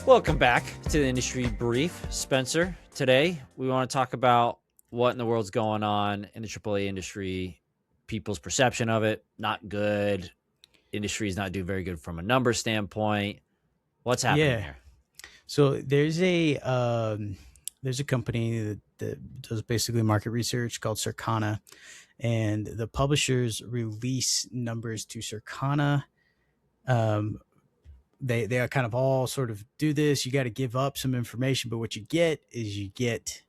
Welcome back to the Industry Brief. Spencer, today we want to talk about what in the world's going on in the AAA industry, people's perception of it, not good. Industry is not doing very good from a number standpoint. What's happening Yeah. here? So there's a company that does basically market research called Circana, and the publishers release numbers to Circana. Um, they are kind of all sort of do this. You got to give up some information, but what you get is you get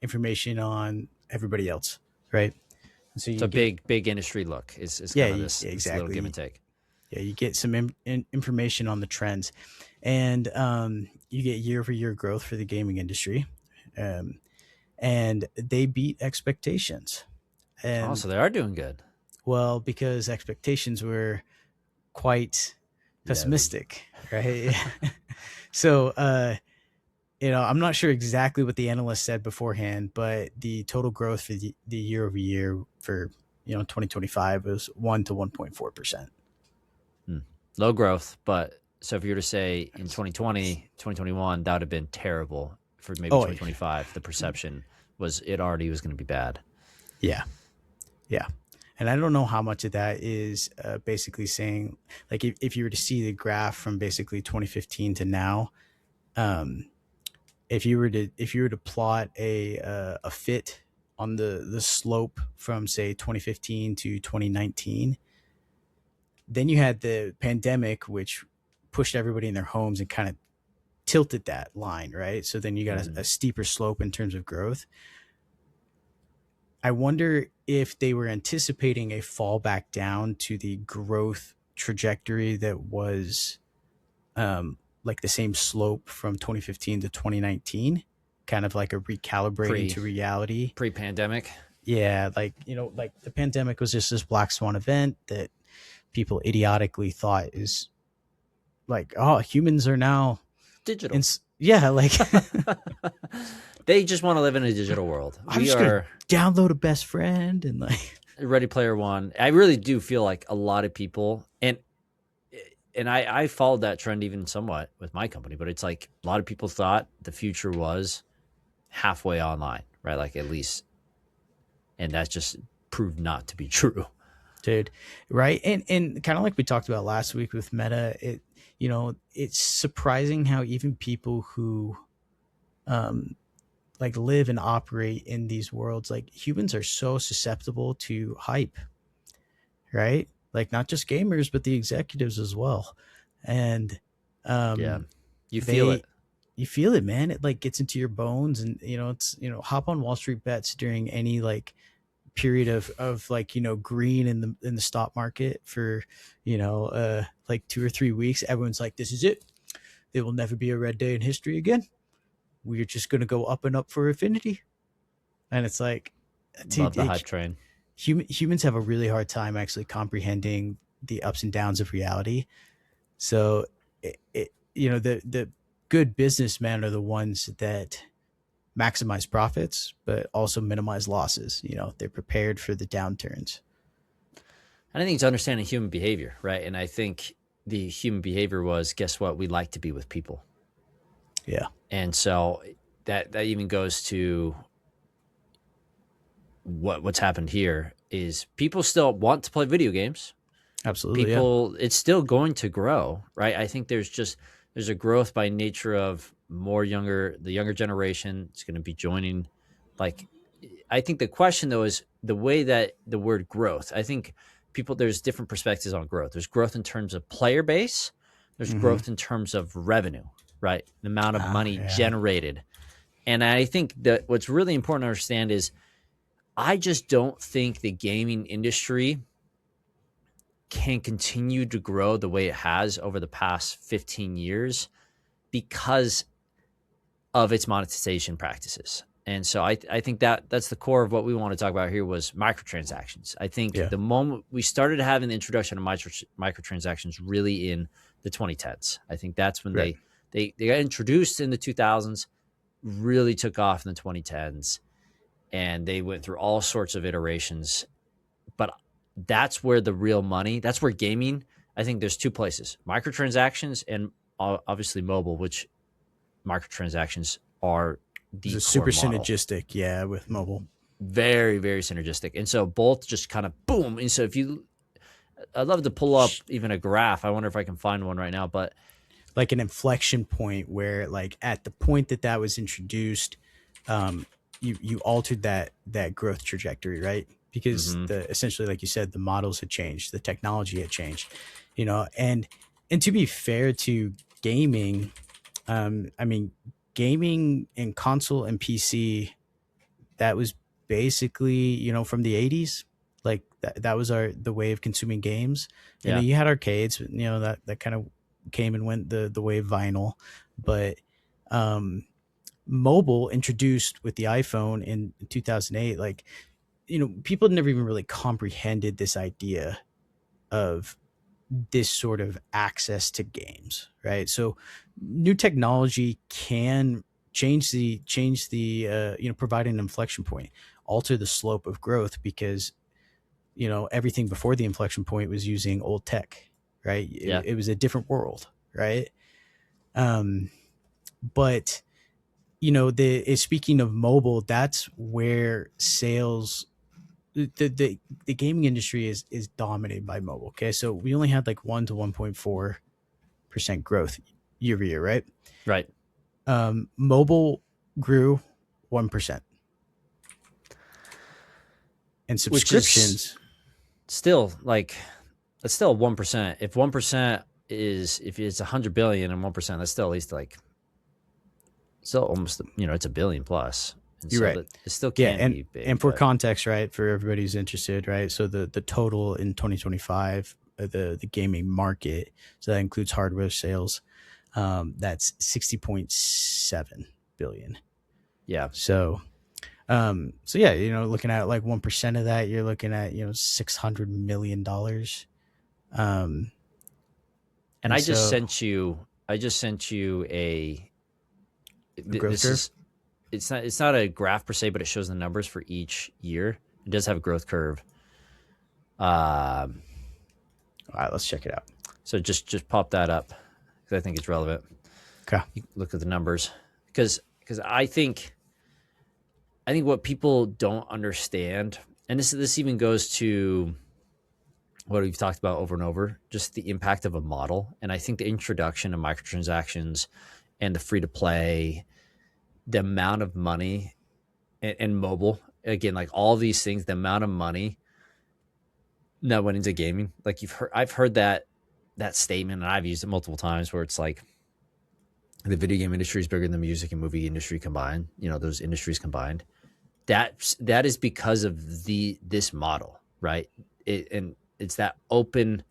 information on everybody else, right? And so It's you a get big industry look. Is yeah, kind of this little give and exactly. take. Yeah, you get some information on the trends, and you get year over year growth for the gaming industry. Um, and they beat expectations. Oh, And so they are doing good. well, because expectations were quite Low. pessimistic, right? so, I'm not sure exactly what the analyst said beforehand, but the total growth for the year over year for 2025 was 1 to 1.4%. Hmm. Low growth, but so if you were to say in 2020, 2021, that would have been terrible. For maybe Oh, 2025, the perception was it already was going to be bad. yeah, yeah. And I don't know how much of that is basically saying, like, if you were to see the graph from basically 2015 to now, um, if you were to plot a fit on the slope from say 2015 to 2019, then you had the pandemic, which pushed everybody in their homes and kind of tilted that line, right? So then you got Mm-hmm. a steeper slope in terms of growth. I wonder if they were anticipating a fall back down to the growth trajectory that was like the same slope from 2015 to 2019, kind of like a recalibrating Pre to reality. pre pandemic. Yeah, like, like the pandemic was just this black swan event that people idiotically thought is like, oh, humans are now in, Digital. yeah, like They just want to live in a digital world. I'm We just going are to download a best friend and like, Ready Player One. I really do feel like a lot of people and I followed that trend even somewhat with my company, but it's like a lot of people thought the future was halfway online, right? Like at least, and that just proved not to be true. dude, right? And kind of like we talked about last week with Meta, it's surprising how even people who um like live and operate in these worlds, like humans are so susceptible to hype, right? Like not just gamers but the executives as well. And Yeah, um you feel they it. you feel it, man. It like gets into your bones, and it's hop on Wall Street bets during any like period of like green in the stock market for like 2 or 3 weeks. Everyone's like, this is it, there will never be a red day in history again, we're just going to go up and up for infinity. And it's like, Love dude, the hype train. humans have a really hard time actually comprehending the ups and downs of reality. So the good businessmen are the ones that maximize profits but also minimize losses. They're prepared for the downturns. And I think it's understanding human behavior, right? And I think the human behavior was, guess what? We like to be with people. Yeah, And so that even goes to what's happened here is people still want to play video games. absolutely. Yeah. People, it's still going to grow, right? I think there's a growth by nature of the younger generation is going to be joining. Like, I think the question though is the way that the word growth. I think there's different perspectives on growth. There's growth in terms of player base. There's Mm-hmm. growth in terms of revenue, right? The amount of Ah, money yeah. generated. And I think that what's really important to understand is I just don't think the gaming industry can continue to grow the way it has over the past 15 years because of its monetization practices. And so I think that's the core of what we want to talk about here was microtransactions. I think Yeah. the moment we started having the introduction of microtransactions really in the 2010s, I think that's when Right. they got introduced in the 2000s, really took off in the 2010s, and they went through all sorts of iterations. But that's where the real money, that's where gaming, I think there's two places, microtransactions and obviously mobile, which microtransactions are It's the a core super model. synergistic, yeah, with mobile. Very, very synergistic. And so both just kind of boom. And so if you, I'd love to pull up even a graph. I wonder if I can find one right now, but Like an inflection point where, like, at the point that that was introduced, um, you altered that growth trajectory, right? Because mm-hmm, the essentially, like you said, the models had changed, the technology had changed, you know. And to be fair to gaming, I mean, gaming in console and PC, that was basically, you know, from the 80s. Like that was our the way of consuming games. And yeah, then you had arcades, you know, that kind of came and went the way of vinyl. But um mobile introduced with the iPhone in 2008, like, you know, people never even really comprehended this idea of this sort of access to games, right? So new technology can change the you know, provide an inflection point, alter the slope of growth, because, you know, everything before the inflection point was using old tech, right? yeah. It was a different world, right? um but, you know, speaking of mobile, that's where sales, the gaming industry is dominated by mobile. Okay, so we only had like 1 to 1.4% growth year over year, right? Right. Mobile grew 1%, and Which is subscriptions. still like, that's still 1%. If 1% is, if it's 100 billion and 1%, that's still at least like, still almost, it's a billion plus. And You're so right. that it still Yeah, can be and big, for but context, right, for everybody who's interested, right? So the total in 2025, the gaming market, so that includes hardware sales, that's 60.7 billion. yeah. So yeah, you know, looking at like 1% of that, you're looking at, you know, $600 million. Um, And and so I just sent you a growth this curve. is, it's not a graph per se, but it shows the numbers for each year. It does have a growth curve. Um, All right, let's check it out. so just pop that up because I think it's relevant. Okay. You look at the numbers because I think what people don't understand, and this even goes to what we've talked about over and over, just the impact of a model. And I think the introduction of microtransactions and the free to play, the amount of money, and mobile, again, like all these things, the amount of money that went into gaming. Like I've heard that statement, and I've used it multiple times, where it's like the video game industry is bigger than the music and movie industry combined. Those industries combined. That is because of this model, right? And it's that open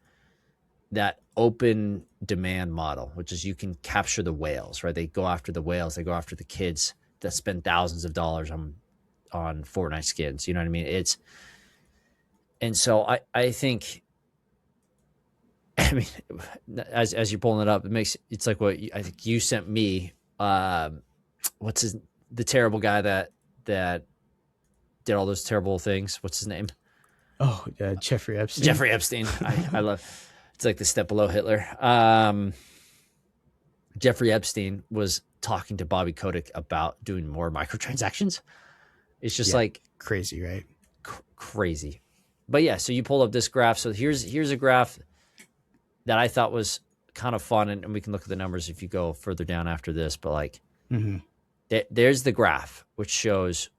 demand model, which is, you can capture the whales, right? They go after the whales, they go after the kids that spend thousands of dollars on Fortnite skins. You know what I mean? And so I think, I mean, as you're pulling it up, it's like what I think you sent me. What's the terrible guy that did all those terrible things? What's his name? Oh, Jeffrey Epstein. Jeffrey Epstein. I love. It's like the step below Hitler. Jeffrey Epstein was talking to Bobby Kotick about doing more microtransactions. It's just Yeah, like crazy, right? crazy. But yeah, so you pulled up this graph. So here's a graph that I thought was kind of fun, and we can look at the numbers if you go further down after this. But like, Mm-hmm. there's the graph which shows,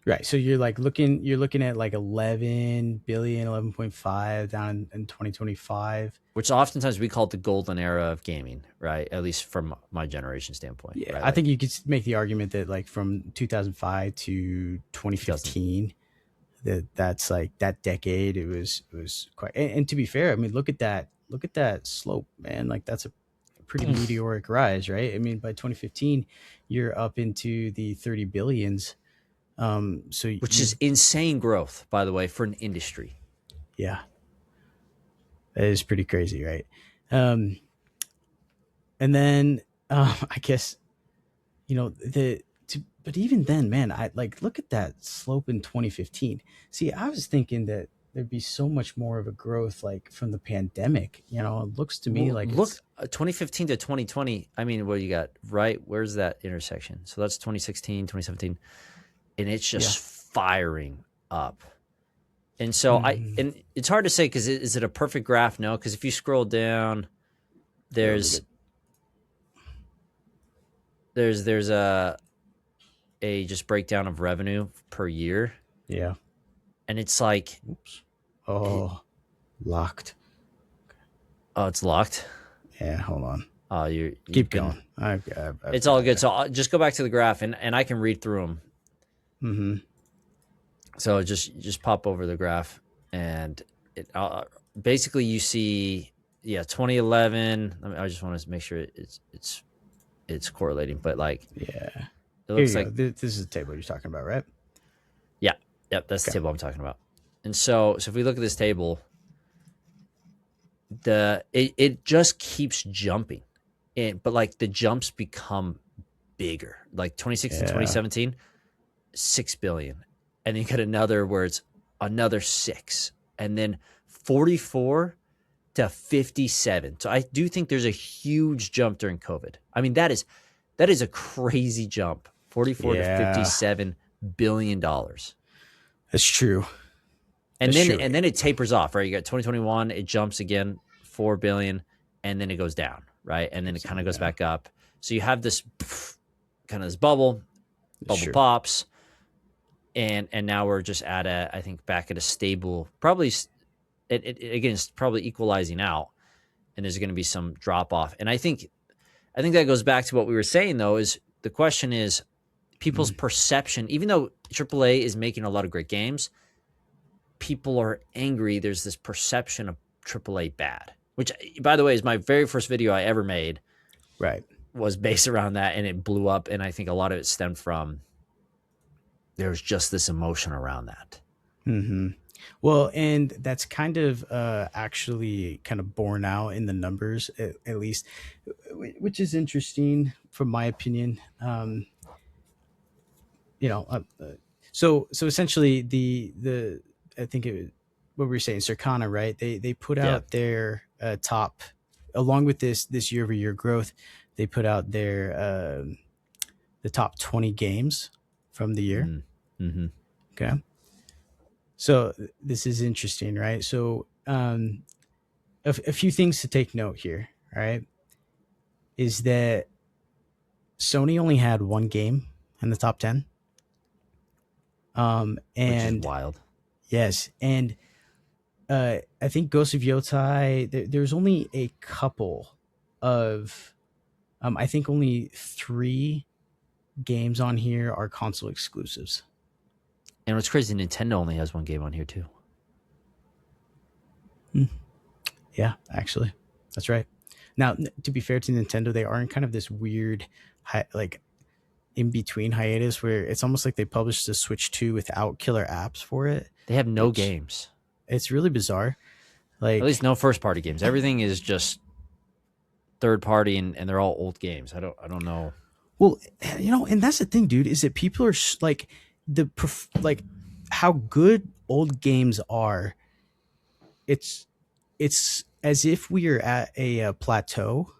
Right. So you're looking at like 11 billion, 11.5 down in 2025. which oftentimes we call it the golden era of gaming, right? At least from my generation standpoint, Yeah, right? I Like think you could make the argument that like from 2005 to 2000. 2015, that's like that decade, it was quite, and to be fair, I mean, look at that slope, man. Like that's a pretty meteoric rise, right? I mean, by 2015, you're up into the 30 billions. So Which you're is insane growth, by the way, for an industry. Yeah, that is pretty crazy, right? Um, and then I guess, you know, but even then, man, I like look at that slope in 2015. See, I was thinking that there'd be so much more of a growth like from the pandemic. You know, it looks to me Well, like look, it's 2015 to 2020. I mean, what you got, right? Where's that intersection? So that's 2016, 2017, and it's yeah. just firing up. And so Mm-hmm. and it's hard to say because is it a perfect graph? No, because if you scroll down, Yeah, let me there's get. there's a just breakdown of revenue per year, Yeah. and it's like, Oops. it, Oh, locked. oh, it's locked. Yeah, hold on. Oh, Keep you've been. going. I've It's all got good. it. So I'll just go back to the graph, and I can read through them. Mm-hmm. So just pop over the graph, and it basically you see, yeah, 2011. I just want to make sure it's correlating, but like Yeah. it Here looks you go. like, This is the table you're talking about, right? yeah, yep, that's the Okay. table I'm talking about. And so if we look at this table, it just keeps jumping, but like the jumps become bigger. Like 2016, Yeah. 2017, 6 billion, and then you get another where it's another 6, and then 44 to 57. So I do think there's a huge jump during COVID. I mean, that is a crazy jump. 44 to Yeah. 57 billion dollars. That's true. And That's then true. and then it tapers off, right? You got 2021, it jumps again 4 billion, and then it goes down, right? And then it kind of goes Yeah. back up. So you have this kind of this bubble That's true. pops, and now we're just at a, I think, back at a stable, probably again, it's probably equalizing out, and there's going to be some drop off. And I think that goes back to what we were saying, though, is the question is people's Mm. perception. Even though AAA is making a lot of great games, people are angry. There's this perception of AAA bad, which, by the way, is my very first video I ever made, Right. was based around that, and it blew up. And I think a lot of it stemmed from there's just this emotion around that. Mm-hmm. Well, and that's kind of actually kind of borne out in the numbers, at least, which is interesting from my opinion. You know, so essentially the I think what we were saying, Circana, right? They put Yeah. out their top, along with this year over year growth. They put out their the top 20 games from the year. Mm-hmm. Mm-hmm. Okay, so this is interesting, right? So a few things to take note here, right? Is that Sony only had one game in the top 10. Which is And wild. yes, and I think Ghost of Yotai, there's only a couple of, I think only 3 games on here are console exclusives. And what's crazy, Nintendo only has one game on here too. Yeah, actually, that's right. Now, to be fair to Nintendo, they are in kind of this weird, like in between hiatus where it's almost like they published the Switch 2 without killer apps for it, They have no which games, it's really bizarre. at least Like, no first party games. Everything is just third party, and they're all old games. I don't know. well, you know, and that's the thing, dude, is that people are like like how good old games are. It's it's as if we are at a plateau,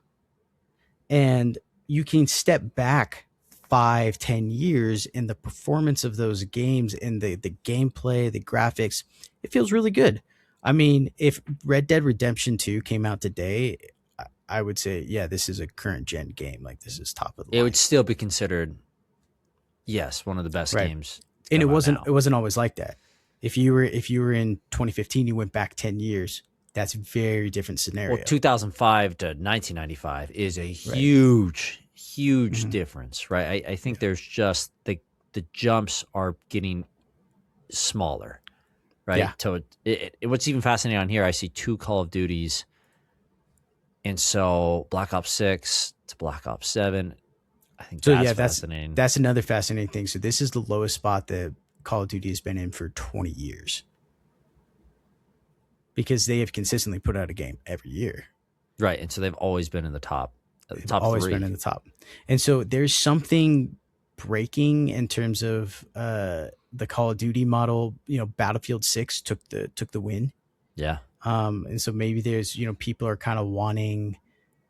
and you can step back 5-10 years in the performance of those games, in the gameplay, the graphics. It feels really good. I mean, if Red Dead Redemption 2 came out today, I would say, yeah, this is a current gen game. Like, this is top of the It line. would still be considered, yes, one of the best Right. games to And come out it now. wasn't always like that. If you were in 2015, you went back 10 years, that's a very different Well, scenario. 2005 to 1995 is a Right. huge Mhm. difference, right? I Yeah. think there's just the jumps are getting smaller, right? Yeah. So what's even fascinating on here, I see 2 Call of Duties, and so Black Ops 6 to Black Ops 7. I think So that's yeah, fascinating. that's another fascinating thing. So this is the lowest spot that Call of Duty has been in for 20 years, because they have consistently put out a game every year. Right, and so they've always been in the top They've top always been 3. in the top. And so there's something breaking in terms of the Call of Duty model. Battlefield 6 took the win. Yeah. And so maybe there's, people are kind of wanting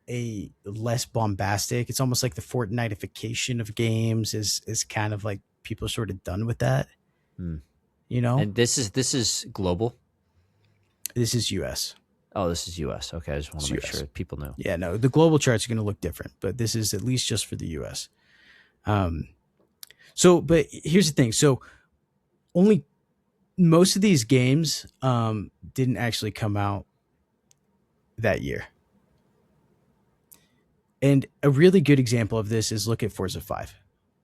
a less bombastic. It's almost like the Fortniteification of games is kind of like people are sort of done with that. Hmm. You know, And this is global. this is US. Oh, this is US. Okay, I just want It's to make US. sure people know. Yeah, no, the global charts are going to look different, but this is at least just for the US. Um, but here's the thing. So only most of these games didn't actually come out that year. And a really good example of this is look at Forza 5.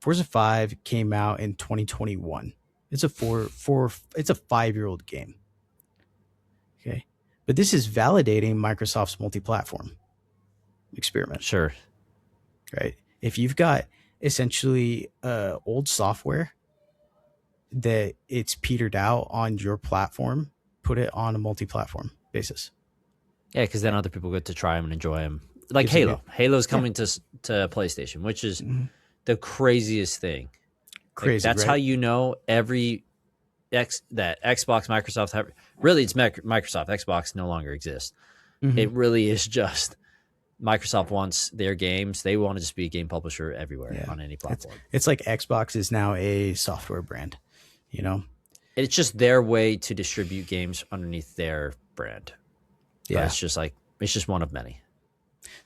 Forza 5 came out in 2021. It's a it's a 5-year-old game. Okay. But this is validating Microsoft's multi-platform experiment, Sure. right? If you've got essentially old software that it's petered out on your platform, put it on a multi-platform basis. Yeah, because then Right? other people get to try them and enjoy them. Like Gives you Halo. Halo's yeah, coming to PlayStation, which is mhm. the craziest thing. Like Crazy, that's how right? you know every that Xbox, Microsoft have. Really, it's Microsoft. Xbox no longer exists. Hmm. It really is just Microsoft wants their games. They want to just be a game publisher everywhere Yeah, on any it's platform. it's like Xbox is now a software brand. You know, It's just their way to distribute games underneath their brand. But yeah. it's just one of many.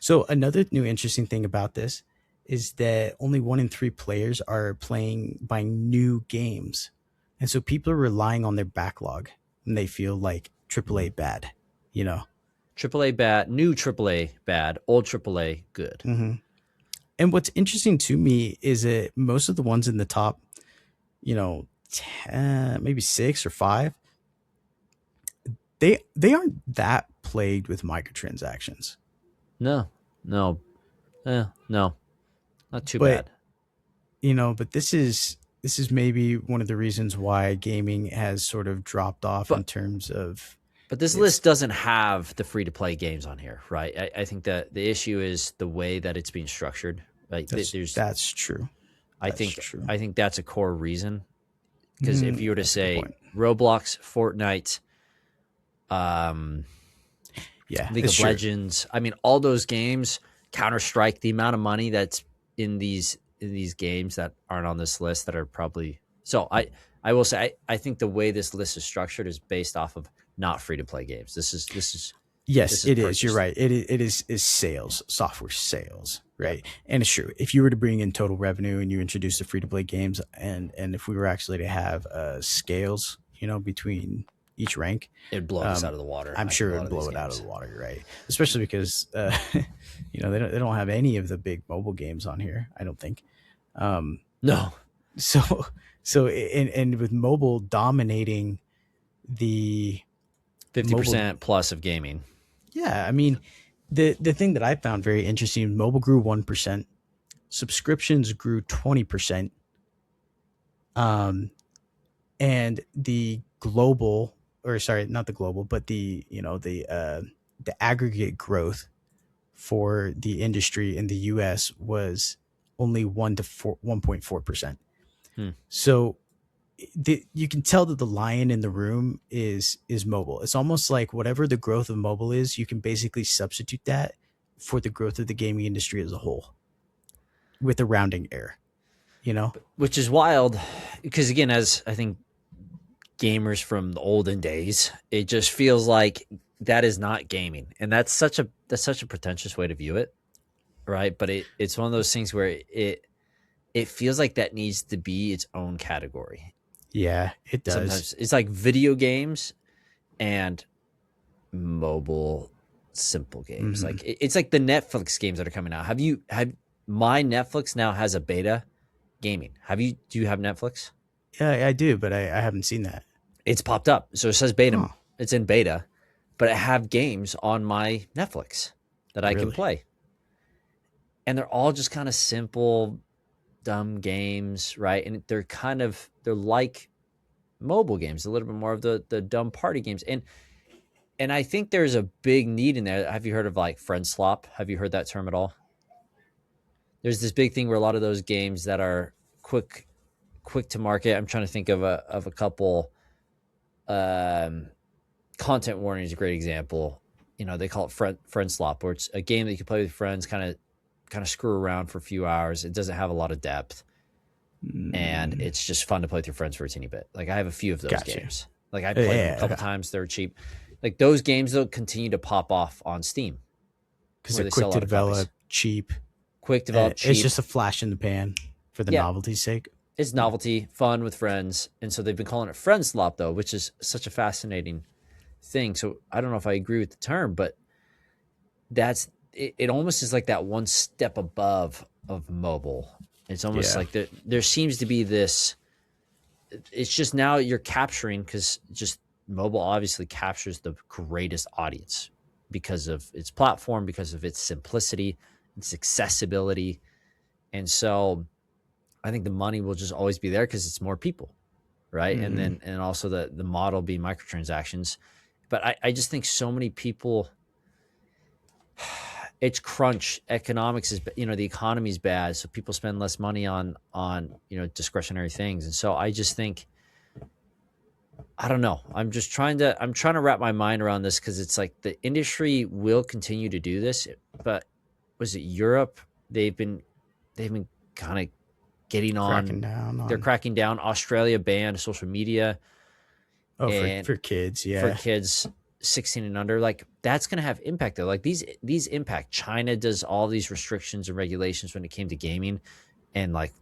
So another new interesting thing about this is that only 1 in 3 players are buying new games, and so people are relying on their backlog, and they feel like AAA bad. You know, AAA bad, new AAA bad, old AAA good. hmm and what's interesting to me is that most of the ones in the top, 10, maybe 6 or 5, they aren't that plagued with microtransactions. No, no, no, not too But bad. but this is maybe one of the reasons why gaming has sort of dropped off in But terms of but this its list doesn't have the free to play games on here, right? I think that the issue is the way that it's being structured. Right? There's, that's true. I That's think, true. I think that's a core reason. Because if you were to That's a good say point. Roblox, Fortnite, um, Yeah, League it's of true. Legends, I mean, all those games, Counter Strike, the amount of money that's in these games that aren't on this list that are probably so. I will say I think the way this list is structured is based off of not free to play games. Yes, This is it is. You're purchased. right. It is sales, software sales, Yeah, right? And it's true. If you were to bring in total revenue and you introduce the free to play games, and if we were actually to have scales, between each rank, it'd blow this out um, of the water. I'm I think sure a it lot would of these blow it out of games. the water, right? Especially because they don't have any of the big mobile games on here. I don't think. Um, No, so and with mobile dominating the 50% mobile, plus of gaming. yeah, I mean, the thing that I found very interesting, mobile grew 1%, subscriptions grew 20%, um, and the global, or sorry, not the global, but the aggregate growth for the industry in the US was only 1.4%. Hmm. So you can tell that the lion in the room is mobile. It's almost like whatever the growth of mobile is, you can basically substitute that for the growth of the gaming industry as a whole with a rounding error, you know? Which is wild because again, as I think gamers from the olden days, it just feels like that is not gaming, and that's such a pretentious way to view it, right? But it's one of those things where it feels like that needs to be its own category. Yeah, it does. Sometimes it's like video games and mobile simple games. Hmm. Like it's like the Netflix games that are coming out. Have my Netflix now has a beta gaming. Do you have Netflix? Yeah, I do, but I haven't seen that. It's popped up. So it says beta. Huh? It's in beta, but I have games on my Netflix that I can Really? play. And they're all just kind of simple, dumb games, right? And they're like mobile games, a little bit more of the dumb party games. And I think there's a big need in there. Have you heard of like friend slop? Have you heard that term at all? There's this big thing where a lot of those games that are quick to market. I'm trying to think of a couple. Um, Content warning is a great example. They call it friend slop, where it's a game that you can play with friends, kind of screw around for a few hours. It doesn't have a lot of depth, and Mm, it's just fun to play with your friends for a teeny bit. Like I have a few of those gotcha. games. Like I played them a couple Yeah, times. They're cheap. Like those games, they'll continue to pop off on Steam, because where they're they sell quick a to lot of copies. develop, cheap, Quick and develop, it's cheap. just a flash in the pan for the Yeah, novelty's sake. it's Yeah. novelty, fun with friends, and so they've been calling it friend slop though, which is such a fascinating thing. So I don't know if I agree with the term, but that's it almost is like that one step above of mobile. It's almost Yeah. like there seems to be this, it's just now you're capturing, because just mobile obviously captures the greatest audience because of its platform, because of its simplicity, its accessibility. And so I think the money will just always be there because it's more people, right? And Hmm. then and also the model being microtransactions. But I just think so many people, it's crunch. Economics is, the economy is bad, so people spend less money on discretionary things. And so I just think, I don't know. I'm trying to wrap my mind around this, because it's like the industry will continue to do this, but was it Europe? They've been kind of getting Cracking on. down They're on, cracking down. Australia banned social media oh, and for kids, for yeah. kids 16 and under. Like that's going to have impact though. Like these impact. China does all these restrictions and regulations when it came to gaming, and like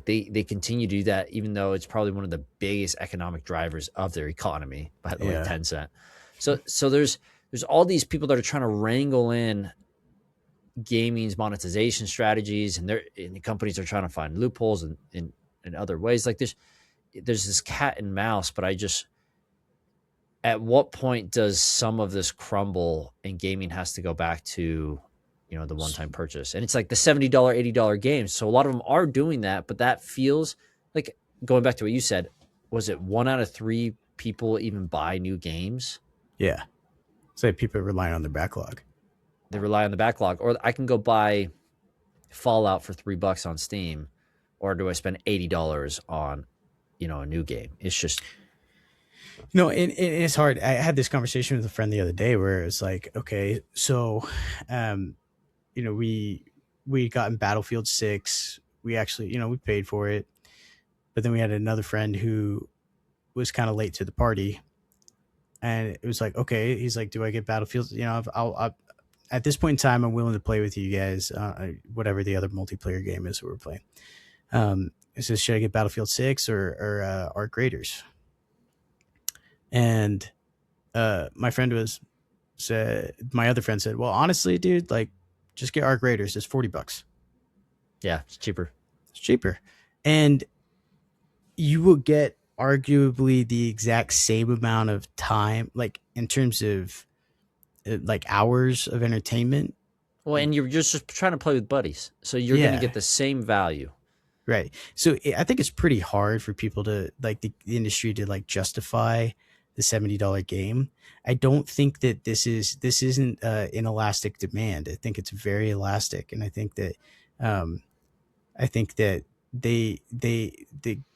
they continue to do that, even though it's probably one of the biggest economic drivers of their economy, by the way, Yeah. 10 cent. So there's all these people that are trying to wrangle in gaming's monetization strategies, and the companies are trying to find loopholes in other ways. Like there's this cat and mouse. But I just, at what point does some of this crumble and gaming has to go back to the one-time purchase? And it's like the $70 $80 games, so a lot of them are doing that. But that feels like, going back to what you said, was it 1 out of 3 people even buy new games? Yeah. So people relying on their backlog. They rely on the backlog. Or I can go buy Fallout for $3 on Steam, or do I spend $80 on a new game? It's just, No, it's hard. I had this conversation with a friend the other day where it's like, okay, so, um, we got in Battlefield 6. We actually, we paid for it, but then we had another friend who was kind of late to the party, and it was like, okay, he's like, do I get Battlefield? I'll at this point in time, I'm willing to play with you guys, whatever the other multiplayer game is that we're playing. It says, should I get Battlefield 6 or Arc Raiders? And my friend my other friend said, well, honestly, dude, like, just get Arc Raiders. It's $40. yeah, it's cheaper. It's cheaper. And you will get arguably the exact same amount of time, like in terms of like hours of entertainment. Well, and you're just trying to play with buddies, so you're going to Yeah, get the same value. right. So I think it's pretty hard for people to like the industry to like justify the $70 game. I don't think that this isn't inelastic demand. I think it's very elastic, and um, I think that the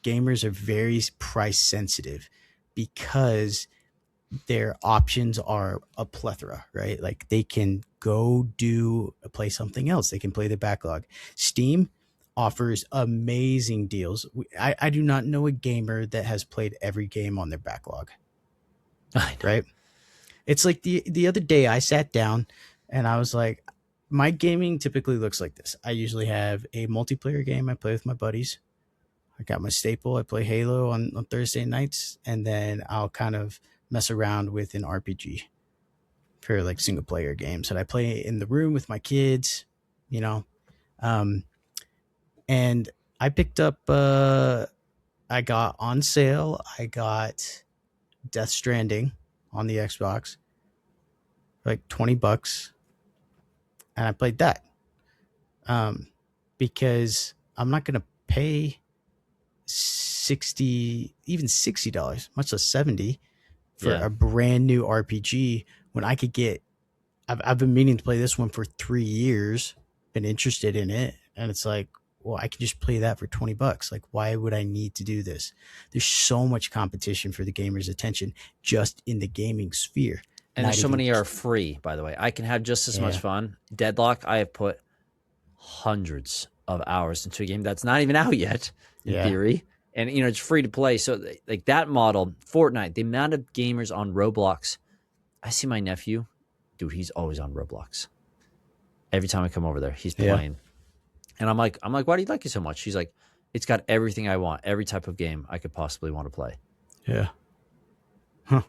gamers are very price sensitive because their options are a plethora, right? Like they can go play something else. They can play the backlog. Steam offers amazing deals. I do not know a gamer that has played every game on their backlog, I know. right? It's like the other day I sat down and I was like, my gaming typically looks like this. I usually have a multiplayer game I play with my buddies. I got my staple. I play Halo on Thursday nights, and then I'll kind of mess around with an RPG for like single player games that I play in the room with my kids, you know. Um, and I picked up, I got on sale, I got Death Stranding on the Xbox for like $20, and I played that um, because I'm not going to pay 60, even $60, much less 70 for Yeah. a brand new RPG when I could get. I've been meaning to play this one for 3 years, been interested in it, and it's like, well, I can just play that for $20. Like, why would I need to do this? There's so much competition for the gamer's attention just in the gaming sphere. And there's Not so even, many are free, by the way. I can have just as much yeah, fun. Deadlock, I have put hundreds of hours into a game that's not even out yet, in yeah, theory. And, it's free to play. So, like that model, Fortnite, the amount of gamers on Roblox, I see my nephew, dude, he's always on Roblox. Every time I come over there, he's yeah, playing. And I'm like, why do you like it so much? He's like, it's got everything I want, every type of game I could possibly want to play. yeah. Huh.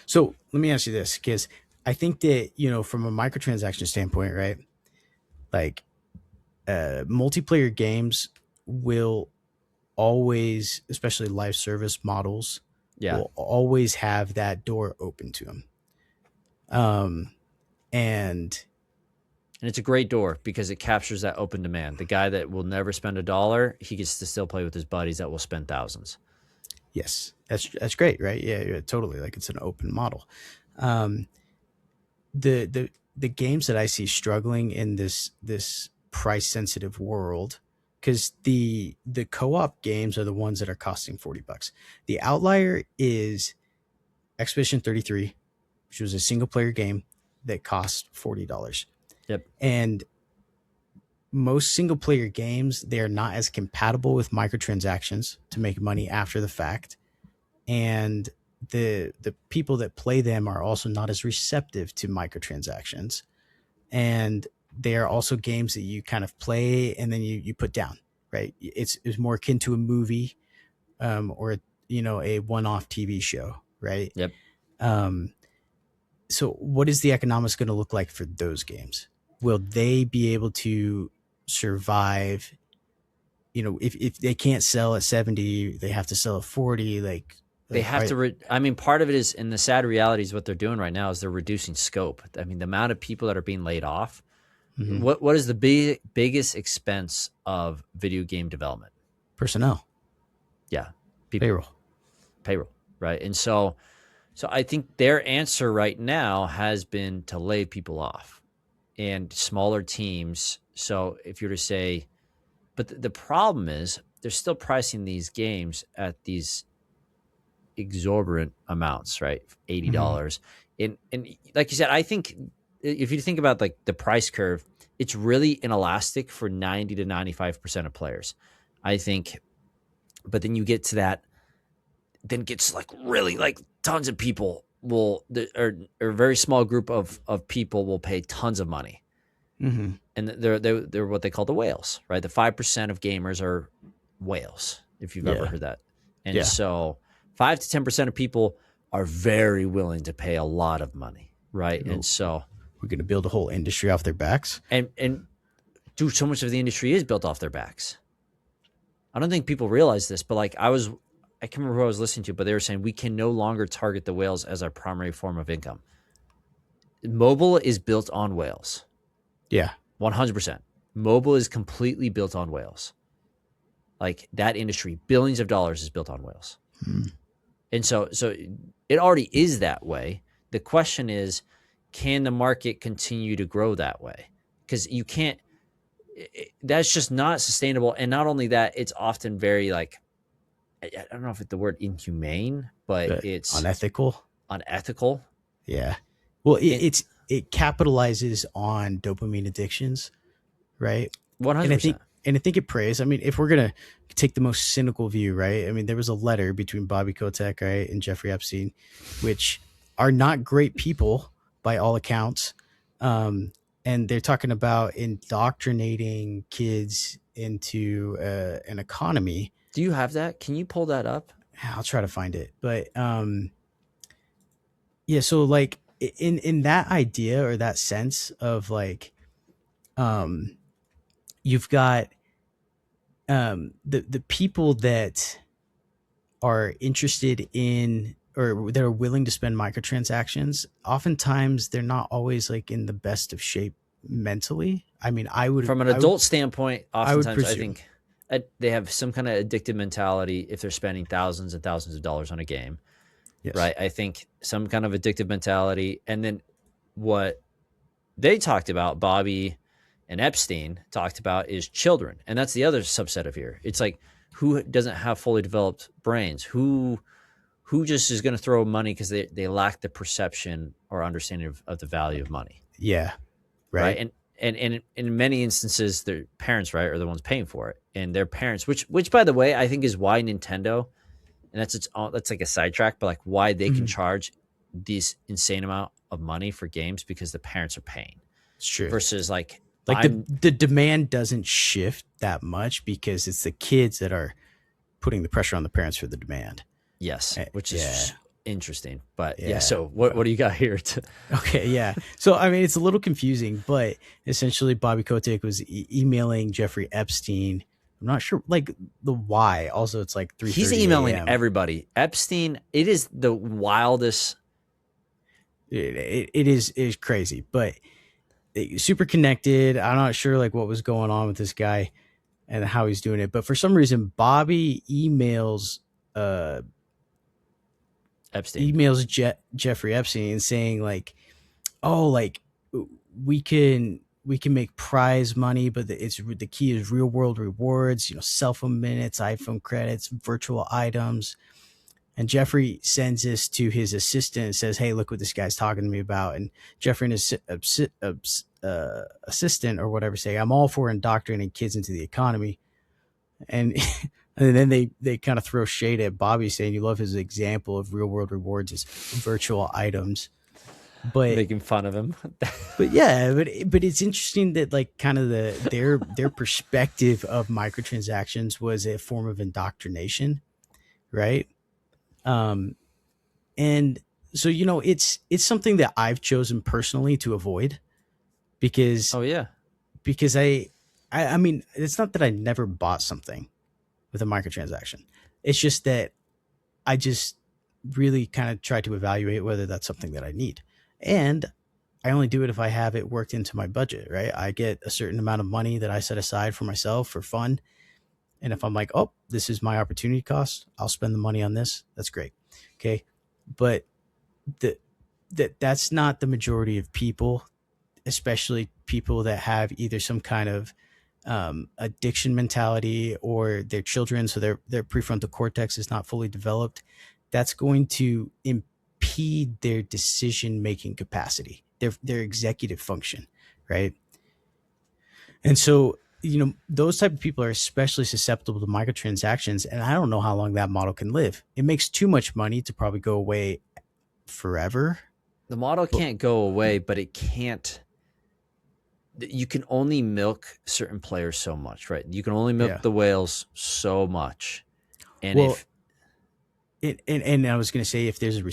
So let me ask you this, because I think that, from a microtransaction standpoint, right? Like, multiplayer games will always, especially live service models, Yeah. will always have that door open to them. Um, and And it's a great door because it captures that open demand. The guy that will never spend $1, he gets to still play with his buddies that will spend thousands. yes, that's great, right? Yeah, yeah, totally. Like, it's an open model. Um, the games that I see struggling in this price sensitive world, because the co-op games are the ones that are costing $40. The outlier is Expedition 33, which was a single player game that cost $40. Yep. And most single player games, they are not as compatible with microtransactions to make money after the fact. And the people that play them are also not as receptive to microtransactions. And they are also games that you kind of play and then you put down, right? It's more akin to a movie, or a one-off TV show, right? Yep. So what is the economics going to look like for those games? Will they be able to survive? If they can't sell at 70, they have to sell at 40. They have to. Part of it is, and the sad reality is what they're doing right now is they're reducing scope. I mean, the amount of people that are being laid off. mm-hmm. What is the biggest expense of video game development? Personnel. Yeah, people. Payroll, right? And so I think their answer right now has been to lay people off and smaller teams. So if you're to say, but the problem is they're still pricing these games at these exorbitant amounts, right? $80. And like you said, I think if you think about like the price curve, it's really inelastic for 90 to 95% of players, I think. But then you get to that, then gets like really like tons of people or a very small group of people will pay tons of money. Mm-hmm. And they're what they call the whales, right? The 5% of gamers are whales, if you've ever heard that. And so 5 to 10% of people are very willing to pay a lot of money, right? And so we're going to build a whole industry off their backs. And dude, so much of the industry is built off their backs. I don't think people realize this, but like I can't remember who I was listening to, but they were saying we can no longer target the whales as our primary form of income. Mobile is built on whales. Yeah. 100%. Mobile is completely built on whales. Like that industry, billions of dollars is built on whales. And so it already is that way. The question is, can the market continue to grow that way? Because you can't, that's just not sustainable. And not only that, it's often very like, I don't know if it's the word inhumane, but it's unethical. Yeah. Well, it capitalizes on dopamine addictions, right? 100%. And I think it preys. I mean, if we're gonna take the most cynical view, right? I mean, there was a letter between Bobby Kotick, right, and Jeffrey Epstein, which are not great people by all accounts. And they're talking about indoctrinating kids into an economy. Do you have that? Can you pull that up? I'll try to find it. But yeah, so like in that idea or that sense of like, you've got the people that are interested in or that are willing to spend microtransactions. Oftentimes, they're not always like in the best of shape mentally. I mean, from an adult standpoint, oftentimes I think they have some kind of addictive mentality if they're spending thousands and thousands of dollars on a game. Yes. Right. I think some kind of addictive mentality. And then what they talked about, Bobby and Epstein talked about is children. And that's the other subset of here. It's like, who doesn't have fully developed brains? Who just is going to throw money because they lack the perception or understanding of the value of money, Yeah. right? Right. And in many instances, their parents, right, are the ones paying for it, and their parents, which by the way, I think is why Nintendo, and that's like a sidetrack, but like why they can Mhm. charge these insane amount of money for games, because the parents are paying It's true. versus like Like I'm the demand doesn't shift that much because it's the kids that are putting the pressure on the parents for the demand. yes, which Yeah. is interesting. But yeah, Yeah. so what do you got here? Okay, yeah. So I mean, it's a little confusing, but essentially, Bobby Kotick was emailing Jeffrey Epstein. I'm not sure, like the why. Also, it's like He's 3:30 emailing a.m. everybody. Epstein, it is the wildest. It is crazy, but super connected. I'm not sure like what was going on with this guy and how he's doing it, but for some reason, Bobby uh Epstein. emails Jeffrey Epstein saying like, oh, like we can make prize money, but the key is real world rewards, cell phone minutes, iPhone credits, virtual items. And Jeffrey sends this to his assistant and says, hey, look what this guy's talking to me about. And Jeffrey and his assistant or whatever say, I'm all for indoctrinating kids into the economy. And and then they kind of throw shade at Bobby saying you love his example of real world rewards as virtual items. But Making fun of him. yeah, but it's interesting that like kind of their perspective of microtransactions was a form of indoctrination, right? Um, and so it's something that I've chosen personally to avoid because Oh yeah. because I mean it's not that I never bought something with a microtransaction. It's just that I just really kind of try to evaluate whether that's something that I need. And I only do it if I have it worked into my budget, right? I get a certain amount of money that I set aside for myself for fun. And if I'm like, oh, this is my opportunity cost, I'll spend the money on this. That's great. Okay. But the, that's not the majority of people, especially people that have either some kind of addiction mentality or their children, so their prefrontal cortex is not fully developed. That's going to impede their decision making capacity, their executive function, right? And so those type of people are especially susceptible to microtransactions, and I don't know how long that model can live. It makes too much money to probably go away forever. The model But can't go away, but it can't. You can only milk certain players so much, right? You can only milk yeah, the whales so much. And well, if and I was going to say if there's a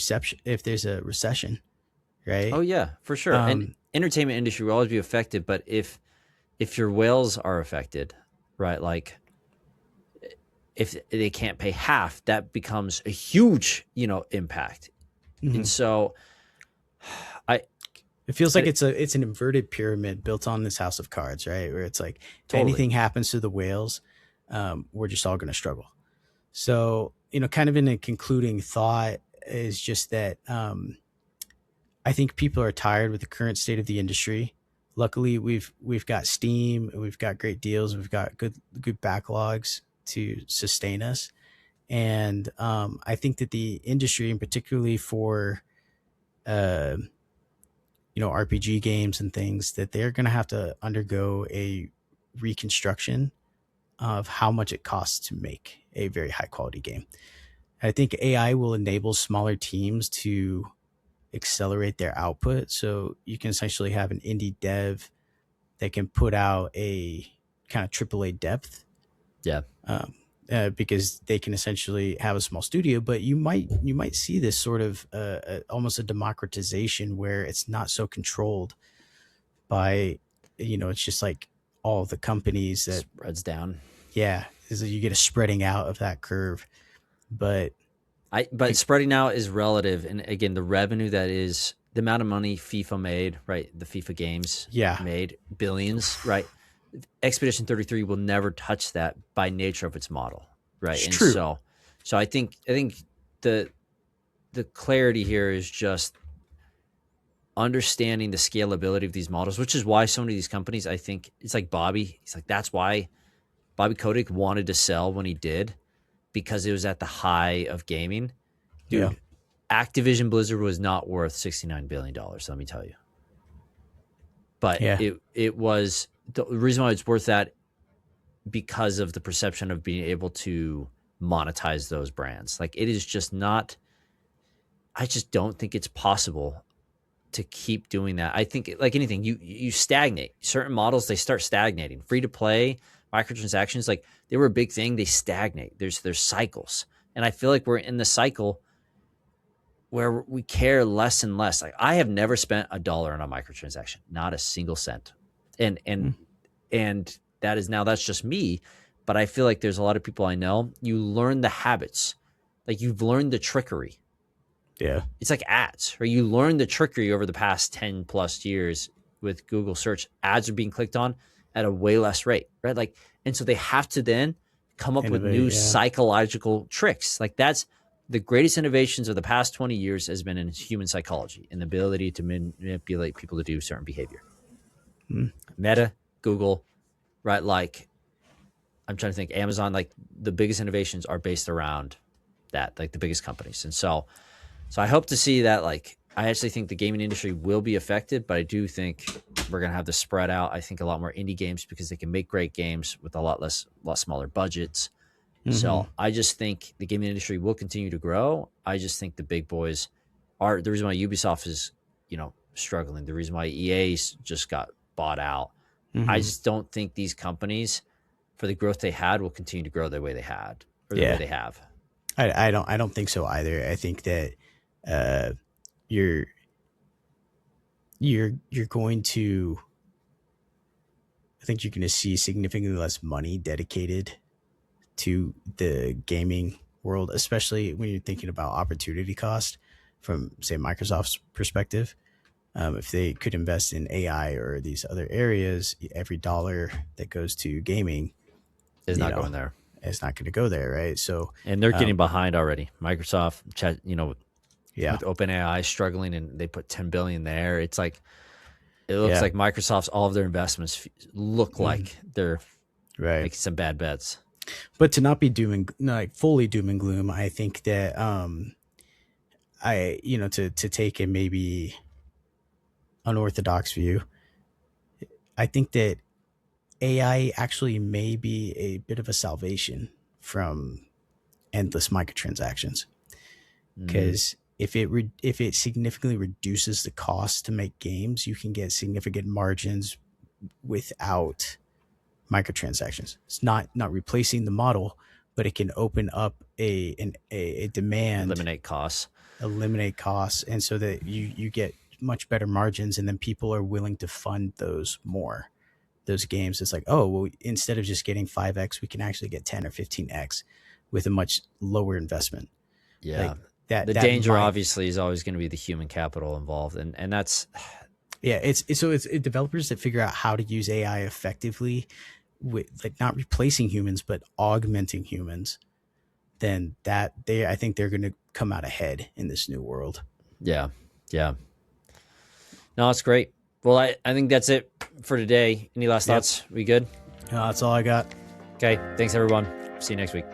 recession, oh right? yeah, for sure. And Um, entertainment industry will always be affected, but if your whales are affected, right? Like if they can't pay half, that becomes a huge, impact. And mhm. so I, It feels like I it's an inverted pyramid built on this house of cards, right? Where it's like if totally. anything happens to the whales, we're just all going to struggle. So kind of in a concluding thought is just that I think people are tired with the current state of the industry. Luckily, we've got Steam, we've got great deals, we've got good backlogs to sustain us, and I think that the industry, and particularly for uh, RPG games and things, that they're going to have to undergo a reconstruction of how much it costs to make a very high quality game. I think AI will enable smaller teams to accelerate their output. So you can essentially have an indie dev that can put out a kind of AAA depth, Yeah. um, because they can essentially have a small studio. But you might see this sort of almost a democratization where it's not so controlled by it's just like all the companies that Spreads down. yeah is that you get a spreading out of that curve. But But I, spreading out is relative, and again, the revenue that is the amount of money FIFA made, right? The FIFA games yeah, made billions, right? Expedition 33 will never touch that by nature of its model, right? it's And true. so I think the clarity here is just understanding the scalability of these models, which is why so many of these companies, I think it's like Bobby. He's like, that's why Bobby Kotick wanted to sell when he did, because it was at the high of gaming. Yeah. Dude, Activision Blizzard was not worth $69 billion, let me tell you. But Yeah. it was the reason why it's worth that, because of the perception of being able to monetize those brands. Like, it is just not, I just don't think it's possible to keep doing that. I think, like anything, you stagnate. Certain models, they start stagnating. Free to play, microtransactions, like they were a big thing. They stagnate. There's cycles, and I feel like we're in the cycle where we care less and less. Like, I have never spent $1 on a microtransaction, not a single cent, and Mm. and that's just me. But I feel like there's a lot of people I know. You learn the habits, like you've learned the trickery. Yeah. It's like ads, right? You learn the trickery over the past 10 plus years with Google search. Ads are being clicked on at a way less rate, right? Like, and so they have to then come up with new Innovate. Yeah. psychological tricks. Like, that's the greatest innovations of the past 20 years has been in human psychology and the ability to manipulate people to do certain behavior. Mm. Meta, Google, right? Like, I'm trying to think, Amazon, like the biggest innovations are based around that, like the biggest companies. And so I hope to see that. Like, I actually think the gaming industry will be affected, but I do think we're going to have this spread out. I think a lot more indie games, because they can make great games with a lot smaller budgets. Mm-hmm. So I just think the gaming industry will continue to grow. I just think the big boys are the reason why Ubisoft is, struggling. The reason why EA's just got bought out. I Mm-hmm. just don't think these companies, for the growth they had, will continue to grow the way they had, or the way Yeah. they have. I don't think so either. I think that uh, you're you're going to I think you're going to see significantly less money dedicated to the gaming world, especially when you're thinking about opportunity cost from, say, Microsoft's perspective. If they could invest in AI or these other areas, every dollar that goes to gaming, Is you not know, going there. it's not going to go there, right? So, And they're getting um, behind already. Microsoft, yeah, with OpenAI struggling, and they put 10 billion there. It's like, it looks yeah, like Microsoft's, all of their investments look mhm, like they're right. making some bad bets. But to not be like fully doom and gloom, I think that to take a maybe unorthodox view, I think that AI actually may be a bit of a salvation from endless microtransactions, Mm, because if it significantly reduces the cost to make games, you can get significant margins without microtransactions. It's not replacing the model, but it can open up a demand, eliminate costs. eliminate costs, and so that you get much better margins, and then people are willing to fund those games. It's like, oh well, instead of just getting 5x, we can actually get 10 or 15x with a much lower investment. Yeah. Like that The that danger, might obviously, is always going to be the human capital involved. And that's, yeah, it's developers that figure out how to use AI effectively, with like not replacing humans but augmenting humans. Then I think they're going to come out ahead in this new world. yeah. Yeah. No, it's great. Well, I think that's it for today. Any last Yep. thoughts? We good? That's all I got. Okay. Thanks, everyone. See you next week.